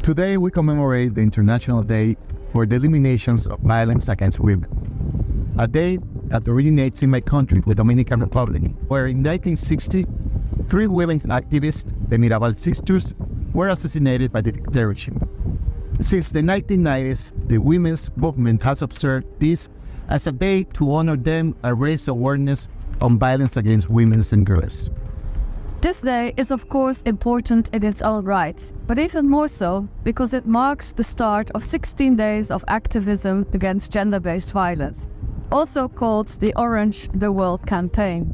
Today we commemorate the International Day for the Elimination of Violence Against Women, a day that originates in my country, the Dominican Republic, where in 1960, 3 women's activists, the Mirabal sisters, were assassinated by the dictatorship. Since the 1990s, the women's movement has observed this as a day to honor them and raise awareness on violence against women and girls. This day is of course important in its own right, but even more so because it marks the start of 16 days of activism against gender-based violence, also called the Orange the World campaign.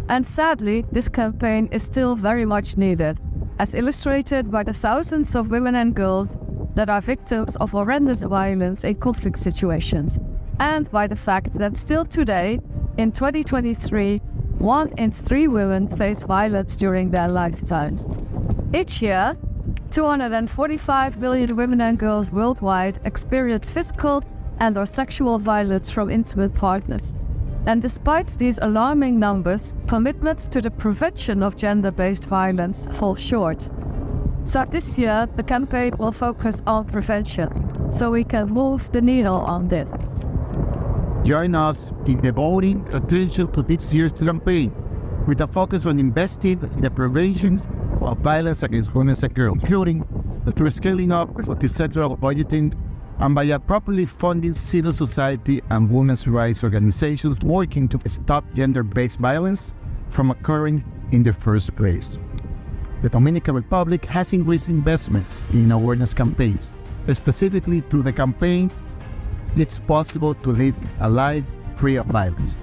And sadly, this campaign is still very much needed, as illustrated by the thousands of women and girls that are victims of horrendous violence in conflict situations, and by the fact that still today, in 2023, 1 in 3 women face violence during their lifetimes. Each year, 245 million women and girls worldwide experience physical and/or sexual violence from intimate partners. And despite these alarming numbers, commitments to the prevention of gender-based violence fall short. So this year, the campaign will focus on prevention, so we can move the needle on this. Join us in devoting attention to this year's campaign, with a focus on investing in the prevention of violence against women and girls, including through scaling up of the central budgeting and by properly funding civil society and women's rights organizations working to stop gender-based violence from occurring in the first place. The Dominican Republic has increased investments in awareness campaigns, specifically through the campaign "It's Possible to Live a Life Free of Violence."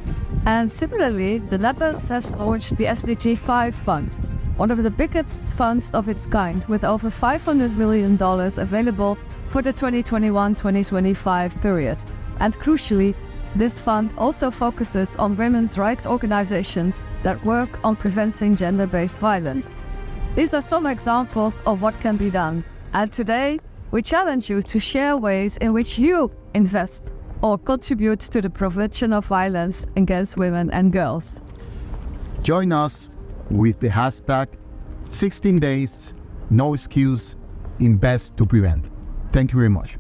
And similarly, the Netherlands has launched the SDG 5 Fund, one of the biggest funds of its kind, with over $500 million available for the 2021-2025 period. And crucially, this fund also focuses on women's rights organizations that work on preventing gender-based violence. These are some examples of what can be done. And today, we challenge you to share ways in which you invest or contribute to the prevention of violence against women and girls. Join us with the hashtag 16 days, no excuse, invest to prevent. Thank you very much.